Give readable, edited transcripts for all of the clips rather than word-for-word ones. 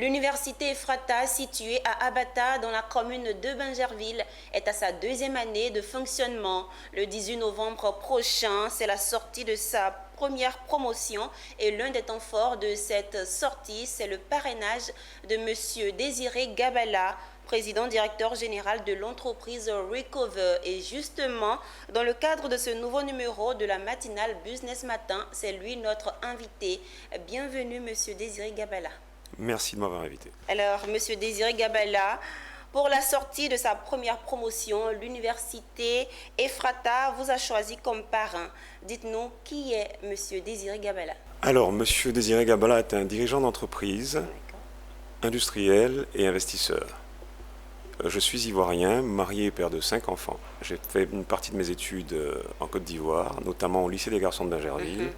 L'université Ephrata, située à Abata, dans la commune de Bingerville, est à sa deuxième année de fonctionnement. Le 18 novembre prochain, c'est la sortie de sa première promotion et l'un des temps forts de cette sortie, c'est le parrainage de M. Désiré Gabala, président directeur général de l'entreprise Recover. Et justement, dans le cadre de ce nouveau numéro de la matinale Business Matin, c'est lui notre invité. Bienvenue, M. Désiré Gabala. Merci de m'avoir invité. Alors, M. Désiré Gabala, pour la sortie de sa première promotion, l'université Ephrata vous a choisi comme parrain. Dites-nous, qui est M. Désiré Gabala? Alors, M. Désiré Gabala est un dirigeant d'entreprise, industriel et investisseur. Je suis ivoirien, marié et père de 5 enfants. J'ai fait une partie de mes études en Côte d'Ivoire, notamment au lycée des garçons de Bingerville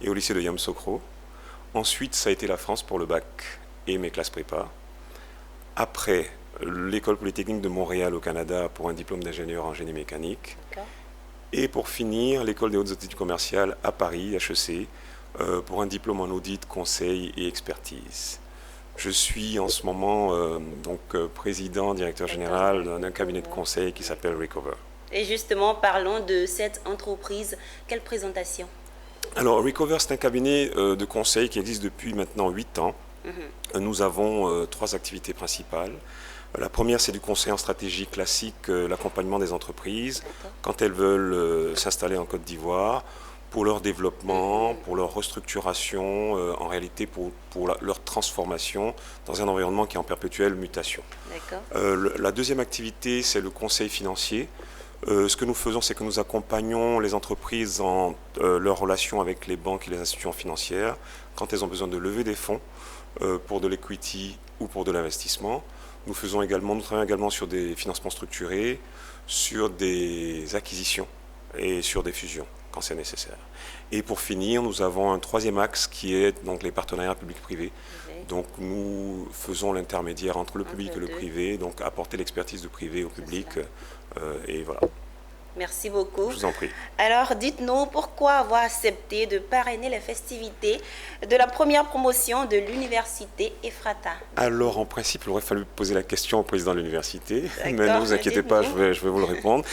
et au lycée de Yamoussoukro. Ensuite, ça a été la France pour le bac et mes classes prépa. Après, l'école polytechnique de Montréal au Canada pour un diplôme d'ingénieur en génie mécanique. Et pour finir, l'école des hautes études commerciales à Paris, HEC, pour un diplôme en audit, conseil et expertise. Je suis en ce moment président, directeur général d'un cabinet de conseil qui s'appelle Recover. Et justement, parlons de cette entreprise. Quelle présentation? Alors, Recover, c'est un cabinet de conseil qui existe depuis maintenant 8 ans. Nous avons 3 activités principales. La première, c'est du conseil en stratégie classique, l'accompagnement des entreprises quand elles veulent s'installer en Côte d'Ivoire, pour leur développement, pour leur restructuration, en réalité pour leur transformation dans un environnement qui est en perpétuelle mutation. La deuxième activité, c'est le conseil financier. Ce que nous faisons, c'est que nous accompagnons les entreprises dans leurs relations avec les banques et les institutions financières quand elles ont besoin de lever des fonds pour de l'equity ou pour de l'investissement. Nous travaillons également sur des financements structurés, sur des acquisitions et sur des fusions quand c'est nécessaire. Et pour finir, nous avons un troisième axe qui est donc les partenariats publics-privés. Donc nous faisons l'intermédiaire entre le public et le privé, donc apporter l'expertise du privé au public. Et voilà. Merci beaucoup. Je vous en prie. Alors, dites-nous pourquoi avoir accepté de parrainer les festivités de la première promotion de l'université Ephrata? Alors, en principe, il aurait fallu poser la question au président de l'université, mais ne vous inquiétez pas, je vais vous le répondre.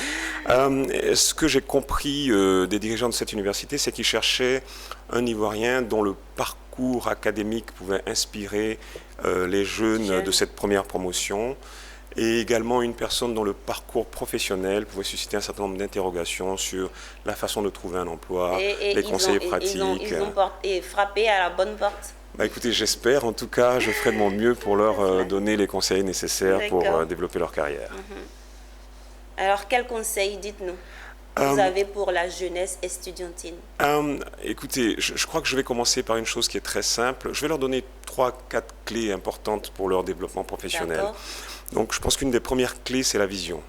Ce que j'ai compris des dirigeants de cette université, c'est qu'ils cherchaient un Ivoirien dont le parcours académique pouvait inspirer les jeunes de cette première promotion, et également une personne dont le parcours professionnel pouvait susciter un certain nombre d'interrogations sur la façon de trouver un emploi, les conseils pratiques. Ils ont frappé à la bonne porte. Écoutez, j'espère. En tout cas, je ferai de mon mieux pour leur donner les conseils nécessaires pour développer leur carrière. Alors, quels conseils, dites-nous, vous avez pour la jeunesse estudiantine? Écoutez, je crois que je vais commencer par une chose qui est très simple. Je vais leur donner 3-4 clés importantes pour leur développement professionnel. Donc, je pense qu'une des premières clés, c'est la vision.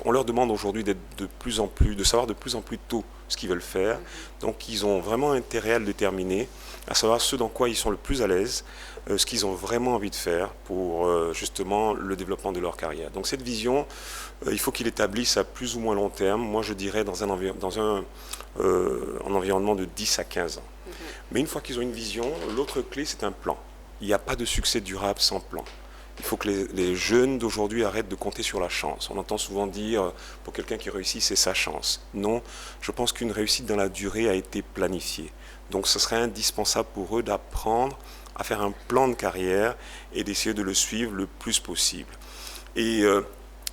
On leur demande aujourd'hui de savoir de plus en plus tôt ce qu'ils veulent faire. Donc, ils ont vraiment intérêt à le déterminer, à savoir ce dans quoi ils sont le plus à l'aise, ce qu'ils ont vraiment envie de faire pour justement le développement de leur carrière. Donc, cette vision, il faut qu'ils l'établissent à plus ou moins long terme. Moi, je dirais dans un environnement de 10 à 15 ans. Mais une fois qu'ils ont une vision, l'autre clé, c'est un plan. Il n'y a pas de succès durable sans plan. Il faut que les jeunes d'aujourd'hui arrêtent de compter sur la chance. On entend souvent dire, pour quelqu'un qui réussit, c'est sa chance. Non, je pense qu'une réussite dans la durée a été planifiée. Donc ce serait indispensable pour eux d'apprendre à faire un plan de carrière et d'essayer de le suivre le plus possible. Et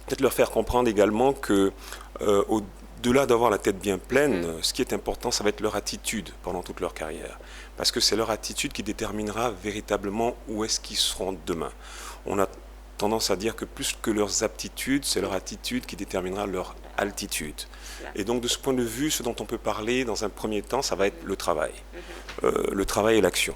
peut-être leur faire comprendre également que au-delà d'avoir la tête bien pleine, ce qui est important, ça va être leur attitude pendant toute leur carrière. Parce que c'est leur attitude qui déterminera véritablement où est-ce qu'ils seront demain. On a tendance à dire que plus que leurs aptitudes, c'est leur attitude qui déterminera leur altitude. Et donc de ce point de vue, ce dont on peut parler dans un premier temps, ça va être le travail. Le travail et l'action.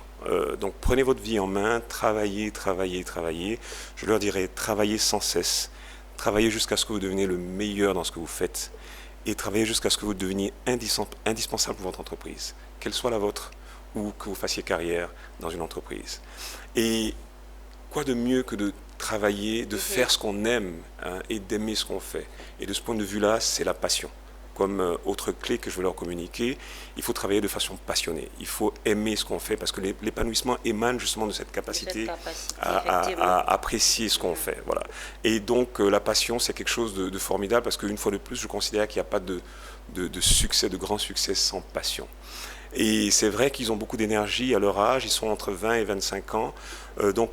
Donc prenez votre vie en main, travaillez, travaillez, travaillez. Je leur dirais, travaillez sans cesse. Travaillez jusqu'à ce que vous deveniez le meilleur dans ce que vous faites. Et travaillez jusqu'à ce que vous deveniez indispensable pour votre entreprise, qu'elle soit la vôtre ou que vous fassiez carrière dans une entreprise. Et quoi de mieux que de travailler, de faire ce qu'on aime et d'aimer ce qu'on fait. Et de ce point de vue-là, c'est la passion. comme autre clé que je veux leur communiquer, il faut travailler de façon passionnée. Il faut aimer ce qu'on fait parce que l'épanouissement émane justement de cette capacité, à apprécier ce qu'on fait. Voilà. Et donc la passion, c'est quelque chose de formidable parce qu'une fois de plus, je considère qu'il n'y a pas de succès, de grand succès sans passion. Et c'est vrai qu'ils ont beaucoup d'énergie à leur âge, ils sont entre 20 et 25 ans. Donc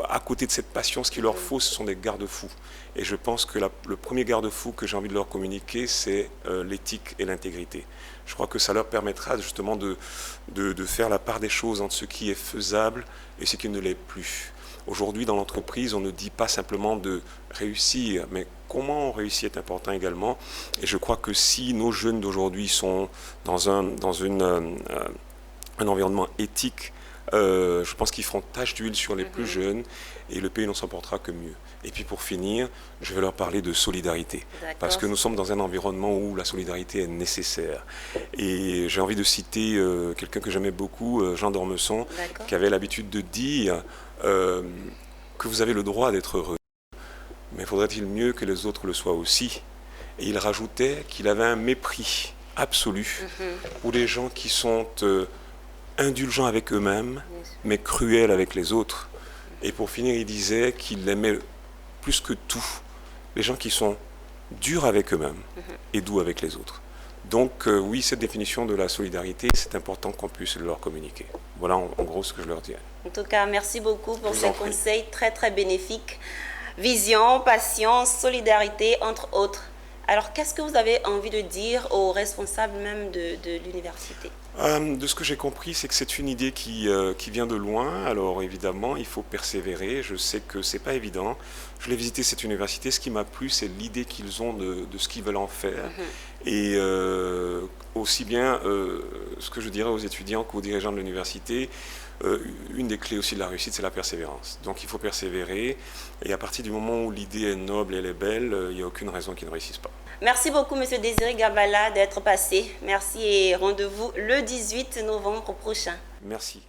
à côté de cette passion, ce qu'il leur faut, ce sont des garde-fous. Et je pense que le premier garde-fou que j'ai envie de leur communiquer, c'est l'éthique et l'intégrité. Je crois que ça leur permettra justement de faire la part des choses entre ce qui est faisable et ce qui ne l'est plus. Aujourd'hui, dans l'entreprise, on ne dit pas simplement de réussir, mais comment on réussit est important également. Et je crois que si nos jeunes d'aujourd'hui sont dans un environnement éthique, je pense qu'ils feront tache d'huile sur les plus jeunes et le pays n'en s'en portera que mieux. Et puis pour finir, je vais leur parler de solidarité. Parce que nous sommes dans un environnement où la solidarité est nécessaire. Et j'ai envie de citer quelqu'un que j'aimais beaucoup, Jean d'Ormesson, qui avait l'habitude de dire que vous avez le droit d'être heureux. Mais faudrait-il mieux que les autres le soient aussi? Et il rajoutait qu'il avait un mépris absolu pour les gens qui sont indulgents avec eux-mêmes, mais cruels avec les autres. Et pour finir, il disait qu'il aimait plus que tout les gens qui sont durs avec eux-mêmes et doux avec les autres. Donc oui, cette définition de la solidarité, c'est important qu'on puisse leur communiquer. Voilà en gros ce que je leur dirais. En tout cas, merci beaucoup pour ces conseils très très bénéfiques. Vision, passion, solidarité, entre autres. Alors, qu'est-ce que vous avez envie de dire aux responsables même de l'université? De ce que j'ai compris, c'est que c'est une idée qui vient de loin. Alors évidemment, il faut persévérer. Je sais que c'est pas évident. Je l'ai visité cette université. Ce qui m'a plu, c'est l'idée qu'ils ont de ce qu'ils veulent en faire. Et aussi bien ce que je dirais aux étudiants qu'aux dirigeants de l'université, une des clés aussi de la réussite, c'est la persévérance. Donc il faut persévérer. Et à partir du moment où l'idée est noble et elle est belle, il n'y a aucune raison qu'ils ne réussissent pas. Merci beaucoup, M. Désiré Gabala, d'être passé. Merci et rendez-vous le 18 novembre prochain. Merci.